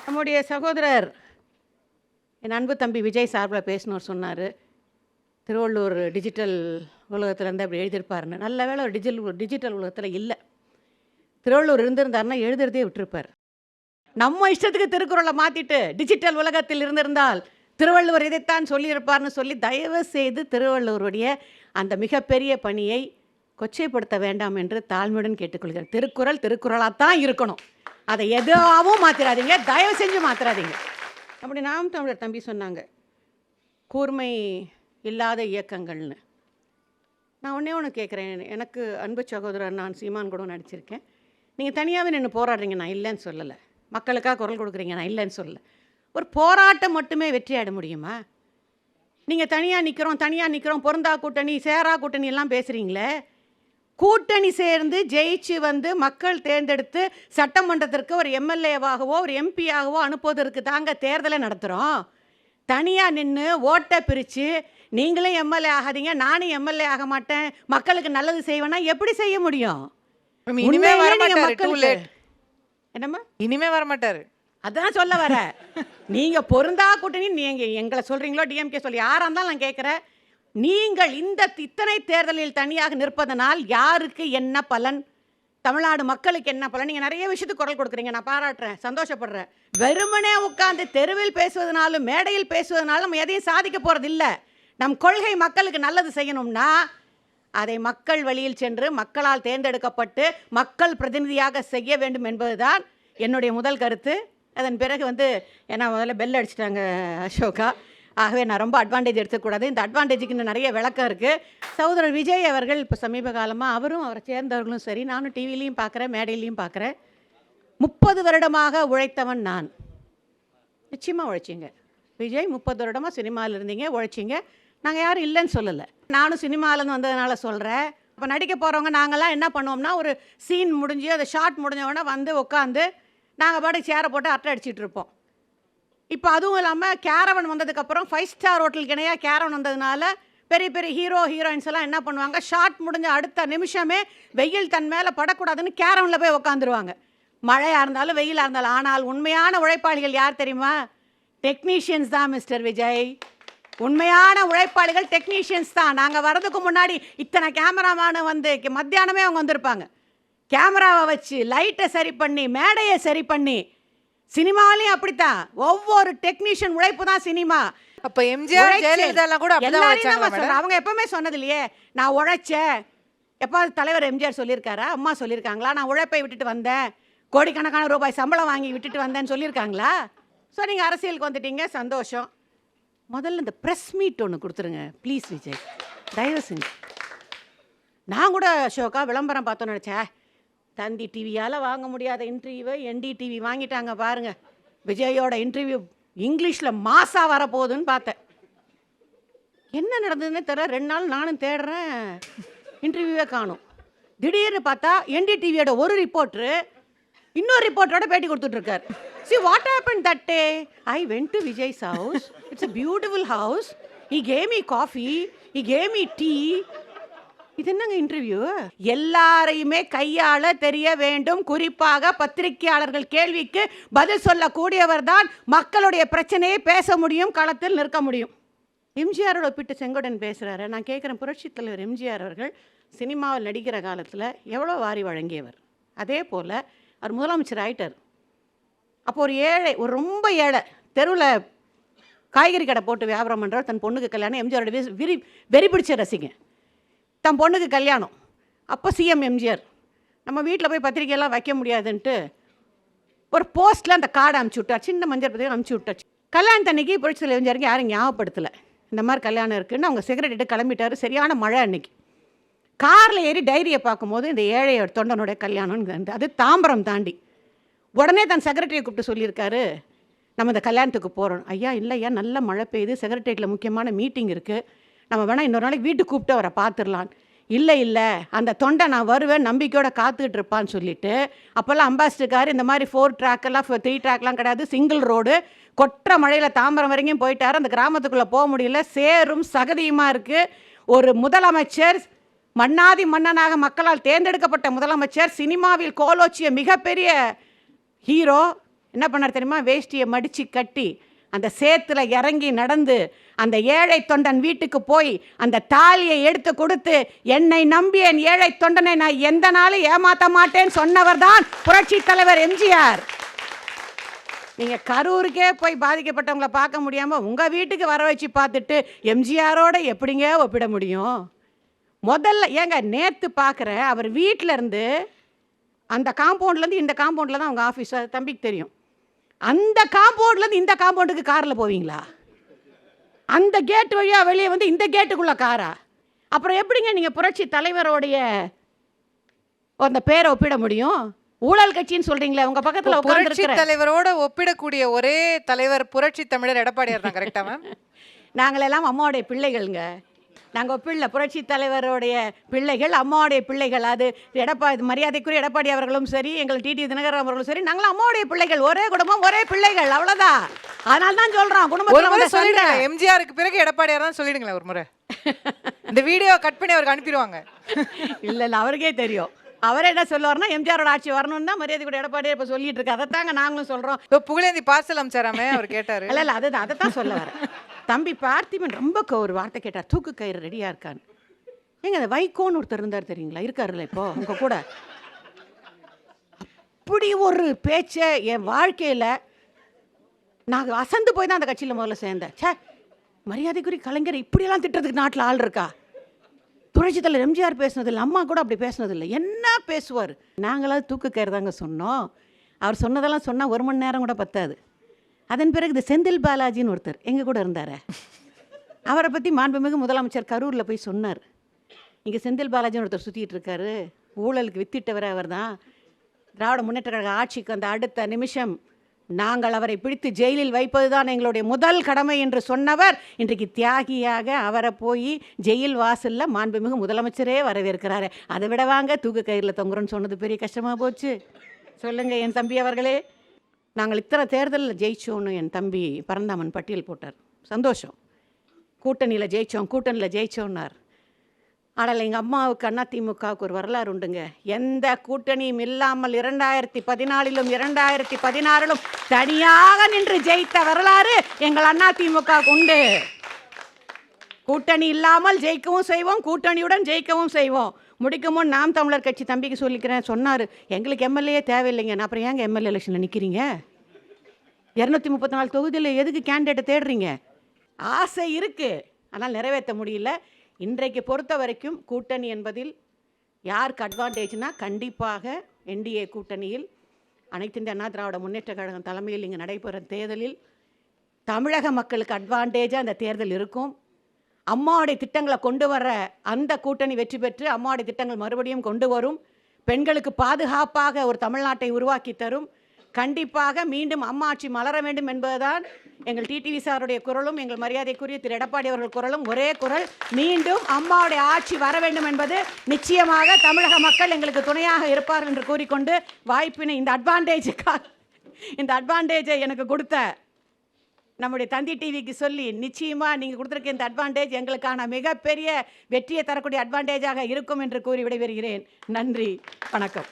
நம்முடைய சகோதரர் என் அன்பு தம்பி விஜய் சார்பில் பேசினவர் சொன்னார், திருவள்ளூர் டிஜிட்டல் உலகத்தில் இருந்து அப்படி எழுதியிருப்பாருன்னு. நல்ல வேளை ஒரு டிஜிட்டல் உலகத்தில் இல்லை. திருவள்ளூர் இருந்திருந்தாருன்னா எழுதுறதே விட்டுருப்பார். நம்ம இஷ்டத்துக்கு திருக்குறளை மாற்றிட்டு டிஜிட்டல் உலகத்தில் இருந்திருந்தால் திருவள்ளுவர் இதைத்தான் சொல்லியிருப்பார்னு சொல்லி தயவு செய்து திருவள்ளுவருடைய அந்த மிகப்பெரிய பணியை கொச்சைப்படுத்த வேண்டாம் என்று தாழ்மையுடன் கேட்டுக்கொள்கிறேன். திருக்குறள் திருக்குறளாக இருக்கணும். அதை எதுவும் மாற்றிடாதீங்க, தயவு செஞ்சு மாற்றிடாதீங்க. அப்படி நாம் தமிழர் தம்பி சொன்னாங்க கூர்மை இல்லாத இயக்கங்கள்னு. நான் ஒன்று கேட்குறேன். எனக்கு அன்பு சகோதரர் நான் சீமான் கூட நடிச்சிருக்கேன். நீங்கள் தனியாகவே நின்று போராடுறீங்க, நான் இல்லைன்னு சொல்லலை. மக்களுக்காக குரல் கொடுக்குறீங்க, நான் இல்லைன்னு சொல்லலை. ஒரு போராட்டம் மட்டுமே வெற்றியாட முடியுமா? நீங்கள் தனியாக நிற்கிறோம் பொருந்தா கூட்டணி சேரா கூட்டணி எல்லாம் பேசுகிறீங்களே. கூட்டணி சேர்ந்து ஜெயிச்சு வந்து மக்கள் தேர்ந்தெடுத்து சட்டமன்றத்திற்கு ஒரு எம்எல்ஏவாகவோ ஒரு எம்பியாகவோ அனுப்புவதற்கு தாங்க தேர்தலை நடத்துகிறோம். தனியாக நின்று ஓட்டை பிரித்து நீங்களும் எம்எல்ஏ ஆகாதீங்க, நானும் எம்எல்ஏ ஆக மாட்டேன், மக்களுக்கு நல்லது செய்வேன்னா எப்படி செய்ய முடியும்? என்னம்மா இனிமே வரமாட்டாரு. அதான் சொல்ல வர. நீங்கள் பொருந்தா கூட்டணி நீங்கள் எங்களை சொல்கிறீங்களோ டிஎம்கே சொல்லி யாராக இருந்தாலும் நான் கேட்குறேன். நீங்கள் இத்தனை தேர்தலில் தனியாக நிற்பதனால் யாருக்கு என்ன பலன்? தமிழ்நாடு மக்களுக்கு என்ன பலன்? நீங்கள் நிறைய விஷயத்துக்கு குரல் கொடுக்குறீங்க, நான் பாராட்டுறேன், சந்தோஷப்படுறேன். வெறுமனே உட்காந்து தெருவில் பேசுவதனாலும் மேடையில் பேசுவதனாலும் நம்ம எதையும் சாதிக்க போகிறது இல்லை. நம் கொள்கை மக்களுக்கு நல்லது செய்யணும்னா அதை மக்கள் வழியில் சென்று மக்களால் தேர்ந்தெடுக்கப்பட்டு மக்கள் பிரதிநிதியாக செய்ய வேண்டும் என்பதுதான் என்னுடைய முதல் கருத்து. அதன் பிறகு ஏன்னா முதல்ல பெல் அடிச்சிட்டாங்க அசோகா, ஆகவே நான் ரொம்ப அட்வான்டேஜ் எடுத்துக்கூடாது. இந்த அட்வான்டேஜுக்கு இன்னும் நிறைய விளக்கம் இருக்குது. சகோதரர் விஜய் அவர்கள் இப்போ சமீப காலமாக அவரும் அவரை சேர்ந்தவர்களும் சரி, நானும் டிவிலையும் பார்க்குறேன், மேடையிலையும் பார்க்குறேன். 30 வருடமாக உழைத்தவன் நான். நிச்சயமாக உழைச்சிங்க விஜய். 30 வருடமாக சினிமாவில் இருந்தீங்க, உழைச்சிங்க. நாங்கள் யாரும் இல்லைன்னு சொல்லலை. நானும் சினிமாவிலேருந்து வந்ததுனால சொல்கிறேன். இப்போ நடிக்க போகிறவங்க நாங்கள்லாம் என்ன பண்ணுவோம்னா, ஒரு சீன் முடிஞ்சு அந்த ஷார்ட் முடிஞ்சவொடனே உட்காந்து நாங்கள் பாட்டுக்கு சேரை போட்டு அரட்டை அடிச்சிட்டு இருப்போம். இப்போ அதுவும் இல்லாமல் கேரவன் வந்ததுக்கப்புறம் 5 ஸ்டார் ஹோட்டலுக்கு இணையாக கேரவன் வந்ததுனால பெரிய பெரிய ஹீரோயின்ஸ் எல்லாம் என்ன பண்ணுவாங்க, ஷார்ட் முடிஞ்ச அடுத்த நிமிஷமே வெயில் தன் மேலே படக்கூடாதுன்னு கேரவனில் போய் உட்காந்துருவாங்க. மழையாக இருந்தாலும் வெயிலாக இருந்தாலும். ஆனால் உண்மையான உழைப்பாளிகள் யார் தெரியுமா? டெக்னீஷியன்ஸ் தான் மிஸ்டர் விஜய். உண்மையான உழைப்பாளிகள் டெக்னீஷியன்ஸ் தான். நாங்கள் வரதுக்கு முன்னாடி இத்தனை கேமராமேனு மத்தியானமே அவங்க வந்திருப்பாங்க. கேமராவை வச்சு லைட்டை சரி பண்ணி மேடையை சரி பண்ணி. சினிமாலையும் அப்படித்தான். ஒவ்வொரு டெக்னீஷியன் உழைப்பு தான் சினிமா. அப்ப எம்ஜிஆர் ஜெயலலிதா கூட அவங்க எப்பவுமே சொன்னது இல்லையே, நான் உழைச்சேன். எப்பாவது தலைவர் எம்ஜிஆர் சொல்லியிருக்காரா? அம்மா சொல்லியிருக்காங்களா? நான் உழைப்பை விட்டுட்டு வந்தேன், கோடிக்கணக்கான ரூபாய் சம்பளம் வாங்கி விட்டுட்டு வந்தேன்னு சொல்லியிருக்காங்களா? ஸோ நீங்கள் அரசியலுக்கு வந்துட்டீங்க, சந்தோஷம். முதல்ல இந்த ப்ரெஸ் மீட் ஒன்று கொடுத்துருங்க ப்ளீஸ் விஜய், தயவு செஞ்சு. நான் கூட அசோகா விளம்பரம் பார்த்தோன்னு நினச்சேன், தந்தி டிவியால் வாங்க முடியாத இன்டர்வியூவை NDTV வாங்கிட்டாங்க பாருங்கள். விஜயோட இன்டர்வியூ இங்கிலீஷில் மாசாக வரப்போகுதுன்னு பார்த்தேன். என்ன நடந்ததுன்னே தெரியல. 2 நாள் நானும் தேடுறேன், இன்டர்வியூவே காணும். திடீர்னு பார்த்தா NDTVயோட ஒரு ரிப்போர்ட்ரு இன்னொரு ரிப்போர்ட்டரோட பேட்டி கொடுத்துட்ருக்கார். See what happened that day? I went to Vijay's house. It's a beautiful house. He gave me coffee. He gave me tea. இது என்னங்க இன்டர்வியூ? எல்லாரையுமே கையாள தெரிய வேண்டும். குறிப்பாக பத்திரிகையாளர்கள் கேள்விக்கு பதில் சொல்லக்கூடியவர் தான் மக்களுடைய பிரச்சனையை பேச முடியும், களத்தில் நிற்க முடியும். எம்ஜிஆரோட ஒப்பிட்டு செங்கோடன் பேசுகிறாரு. நான் கேட்குறேன், புரட்சித் தலைவர் எம்ஜிஆர் அவர்கள் சினிமாவில் நடிக்கிற காலத்தில் எவ்வளோ வாரி வழங்கியவர். அதே போல் அவர் முதலமைச்சர் ஆயிட்டார். அப்போ ஒரு ரொம்ப ஏழை தெருவில் காய்கறி கடை போட்டு வியாபாரம் பண்ணுறவர் தன் பொண்ணுக்கு கல்யாணம். எம்ஜிஆரோட வெறி பிடிச்ச ரசிங்க. தன் பொண்ணுக்கு கல்யாணம். அப்போ சிஎம் எம்ஜிஆர். நம்ம வீட்டில் போய் பத்திரிக்கையெல்லாம் வைக்க முடியாதுன்ட்டு ஒரு போஸ்ட்டில் அந்த கார்டை அமுச்சு விட்டார். சின்ன மஞ்சள் பத்திரிக்கை அமுச்சு விட்டாச்சு. கல்யாணத்தன்னைக்கு புரட்சி தலைவர் எம்ஜிஆருக்கு யாரும் ஞாபகப்படுத்தலை இந்த மாதிரி கல்யாணம் இருக்குதுன்னு. அவங்க சிகரெட்டு கிளம்பிட்டார். சரியான மழை அன்னைக்கு. காரில் ஏறி டைரியை பார்க்கும்போது இந்த ஏழை தொண்டனுடைய கல்யாணம்னு அது தாம்பரம் தாண்டி. உடனே தன் செக்ரட்டரியை கூப்பிட்டு சொல்லியிருக்காரு, நம்ம இந்த கல்யாணத்துக்கு போகிறோம். ஐயா இல்லையா, நல்ல மழை பெய்யுது, செக்ரட்டரியேட்டில் முக்கியமான மீட்டிங் இருக்குது, நம்ம வேணால் இன்னொரு நாளைக்கு வீட்டுக்கு கூப்பிட்டு அவரை பார்த்துடலான். இல்லை அந்த தொண்டை நான் வருவேன் நம்பிக்கையோட காத்துக்கிட்டு இருப்பான்னு சொல்லிட்டு. அப்போல்லாம் அம்பாசிடர் இந்த மாதிரி 4 ட்ராக்கெல்லாம் 3 ட்ராக்லாம் கிடையாது, சிங்கிள் ரோடு. கொற்ற மழையில் தாம்பரம் வரைக்கும் போயிட்டார். அந்த கிராமத்துக்குள்ளே போக முடியல, சேரும் சகதியுமாக இருக்குது. ஒரு முதலமைச்சர், மன்னாதி மன்னனாக மக்களால் தேர்ந்தெடுக்கப்பட்ட முதலமைச்சர், சினிமாவில் கோலோச்சிய மிகப்பெரிய ஹீரோ, என்ன பண்ணார் தெரியுமா? வேஷ்டியை மடித்து கட்டி அந்த சேத்துல இறங்கி நடந்து அந்த ஏழை தொண்டன் வீட்டுக்கு போய் அந்த தாலியை எடுத்து கொடுத்து, என்னை நம்பிய என் ஏழை தொண்டனை நான் எந்த நாளும் ஏமாற்ற மாட்டேன்னு சொன்னவர் தான் புரட்சி தலைவர் எம்ஜிஆர். நீங்க கரூருக்கே போய் பாதிக்கப்பட்டவங்களை பார்க்க முடியாம உங்க வீட்டுக்கு வர வச்சு பார்த்துட்டு எம்ஜிஆரோட எப்படிங்க ஒப்பிட முடியும்? முதல்ல ஏங்க நேத்து பார்க்குறேன், அவர் வீட்டில இருந்து அந்த காம்பவுண்ட்லேருந்து இந்த காம்பவுண்டில் தான் அவங்க ஆஃபீஸ், தம்பிக்கு தெரியும். அந்த காம்பவுண்ட்லேருந்து இந்த காம்பவுண்டுக்கு காரில் போவீங்களா? அந்த கேட் வழியாக வெளியே வந்து இந்த கேட்டுக்குள்ளே காரா? அப்புறம் எப்படிங்க நீங்கள் புரட்சி தலைவரோடைய அந்த பேரை ஒப்பிட முடியும்? ஊழல் கட்சின்னு சொல்கிறீங்களே, உங்கள் பக்கத்தில் புரட்சி உட்கார்ந்து தலைவரோட ஒப்பிடக்கூடிய ஒரே தலைவர் புரட்சி தமிழர் எடப்பாடியார் தான். கரெக்டா மேம்? நாங்களெல்லாம் அம்மாவுடைய பிள்ளைகள்ங்க. நாங்கள் ஒப்பிடல, புரட்சி தலைவருடைய பிள்ளைகள், அம்மாவுடைய பிள்ளைகள். அது மரியாதைக்குரிய எடப்பாடி அவர்களும் சரி, எங்கள் டிடி தினகரன் அவர்களும் சரி, நாங்களும் அம்மாவுடைய பிள்ளைகள். ஒரே குடும்பம், ஒரே பிள்ளைகள், அவ்வளோதான். அதனால தான் சொல்கிறோம். குடும்பத்தில் சொல்லிடுங்க, எம்ஜிஆருக்கு பிறகு எடப்பாடியார் தான் சொல்லிடுங்களேன் ஒரு முறை. இந்த வீடியோ கட் பண்ணி அவருக்கு அனுப்பிடுவாங்க. இல்லை இல்லை, அவருக்கே தெரியும். அவரே என்ன சொல்லுவார்னா, எம்ஜிஆரோட ஆட்சி வரணும்னு தான் மரியாதைக்குரிய எடப்பாடியார் இப்போ சொல்லிட்டு இருக்கு. அதைத்தாங்க நாங்களும் சொல்கிறோம். இப்போ புகழேந்தி பார்சல் அமைச்சாராமே, அவர் கேட்டார். இல்லை இல்லை, அதுதான் அதைத்தான் சொல்ல வரேன். தம்பி பார்த்திபன் ரொம்ப ஒரு வார்த்தை கேட்டார், தூக்கு கயிறு ரெடியாக இருக்கான்னு. ஏங்க அந்த வைகோன்னு ஒருத்தர் இருந்தார் தெரியுங்களா, இருக்காருல்ல இப்போ உங்க கூட? அப்படி ஒரு பேச்சை என் வாழ்க்கையில் நான் அசந்து போய் தான் அந்த கட்சியில் முதல்ல சேர்ந்தேன். சே, மரியாதைக்குரிய கலைஞர் இப்படியெல்லாம் திட்டுறதுக்கு நாட்டில் ஆள் இருக்கா? புரட்சி தலைவர் எம்ஜிஆர் பேசுனதில்லை, அம்மா கூட அப்படி பேசுனதில்லை. என்ன பேசுவார்? நாங்களாவது தூக்கு கயிறு தாங்க சொன்னோம். அவர் சொன்னதெல்லாம் சொன்னால் 1 மணி நேரம் கூட பத்தாது. அதன் பிறகு இந்த செந்தில் பாலாஜின்னு ஒருத்தர் எங்கள் கூட இருந்தார். அவரை பற்றி மாண்புமிகு முதலமைச்சர் கரூரில் போய் சொன்னார். இங்கே செந்தில் பாலாஜின்னு ஒருத்தர் சுற்றிட்டு இருக்காரு, ஊழலுக்கு வித்திட்டவர் அவர் தான். திராவிட முன்னேற்ற கழக ஆட்சிக்கு அந்த அடுத்த நிமிஷம் நாங்கள் அவரை பிடித்து ஜெயிலில் வைப்பது தான் எங்களுடைய முதல் கடமை என்று சொன்னவர் இன்றைக்கு தியாகியாக அவரை போய் ஜெயில் வாசலில் மாண்புமிகு முதலமைச்சரே வரவேற்கிறாரு. அதை விட வாங்க தூக்கு கயிறில் தொங்குறோன்னு சொன்னது பெரிய கஷ்டமாக போச்சு. சொல்லுங்கள் என் தம்பி அவர்களே. நாங்கள் இத்தனை தேர்தலில் ஜெயிச்சோன்னு என் தம்பி பரந்தாமன் பட்டியல் போட்டார். சந்தோஷம், கூட்டணியில் ஜெயிச்சோன்னார். ஆனால் எங்கள் அம்மாவுக்கு அதிமுகவுக்கு ஒரு வரலாறு உண்டுங்க. எந்த கூட்டணியும் இல்லாமல் 2014லும் 2016லும் தனியாக நின்று ஜெயித்த வரலாறு எங்கள் அதிமுகவுக்கு உண்டு. கூட்டணி இல்லாமல் ஜெயிக்கவும் செய்வோம், கூட்டணியுடன் ஜெயிக்கவும் செய்வோம். முடிக்கும் முன் நாம் தமிழர் கட்சி தம்பிக்கு சொல்லிக்கிறேன் சொன்னார், எங்களுக்கு எம்எல்ஏ தேவையில்லைங்க. நான் அப்புறம் ஏங்க எம்எல்ஏ எலெக்ஷனில் நிற்கிறீங்க? 234 தொகுதியில் எதுக்கு கேண்டிடேட்டை தேடுறீங்க? ஆசை இருக்குது, ஆனால் நிறைவேற்ற முடியல. இன்றைக்கு பொறுத்த வரைக்கும் கூட்டணி என்பதில் யாருக்கு அட்வான்டேஜ்னா, கண்டிப்பாக என்டிஏ கூட்டணியில் அனைத்து இந்திய அண்ணா திராவிட முன்னேற்ற கழகம் தலைமையில் இங்கே நடைபெற தேர்தலில் தமிழக மக்களுக்கு அட்வான்டேஜாக அந்த தேர்தல் இருக்கும். அம்மாவுடைய திட்டங்களை கொண்டு வர அந்த கூட்டணி வெற்றி பெற்று அம்மாவுடைய திட்டங்கள் மறுபடியும் கொண்டு வரும். பெண்களுக்கு பாதுகாப்பாக ஒரு தமிழ்நாட்டை உருவாக்கி தரும். கண்டிப்பாக மீண்டும் அம்மா ஆட்சி மலர வேண்டும் என்பதுதான் எங்கள் டிடிவி சாருடைய குரலும் எங்கள் மரியாதைக்குரிய திரு எடப்பாடி அவர்கள் குரலும். ஒரே குரல், மீண்டும் அம்மாவுடைய ஆட்சி வர வேண்டும் என்பது நிச்சயமாக தமிழக மக்கள் எங்களுக்கு துணையாக இருப்பார்கள் என்று கூறிக்கொண்டு வாய்ப்பினை இந்த அட்வான்டேஜை எனக்கு கொடுத்த நம்முடைய தந்தி டிவிக்கு சொல்லி, நிச்சயமாக நீங்கள் கொடுத்துருக்க இந்த அட்வான்டேஜ் எங்களுக்கான மிகப்பெரிய வெற்றியை தரக்கூடிய அட்வான்டேஜாக இருக்கும் என்று கூறி விடைபெறுகிறேன். நன்றி, வணக்கம்.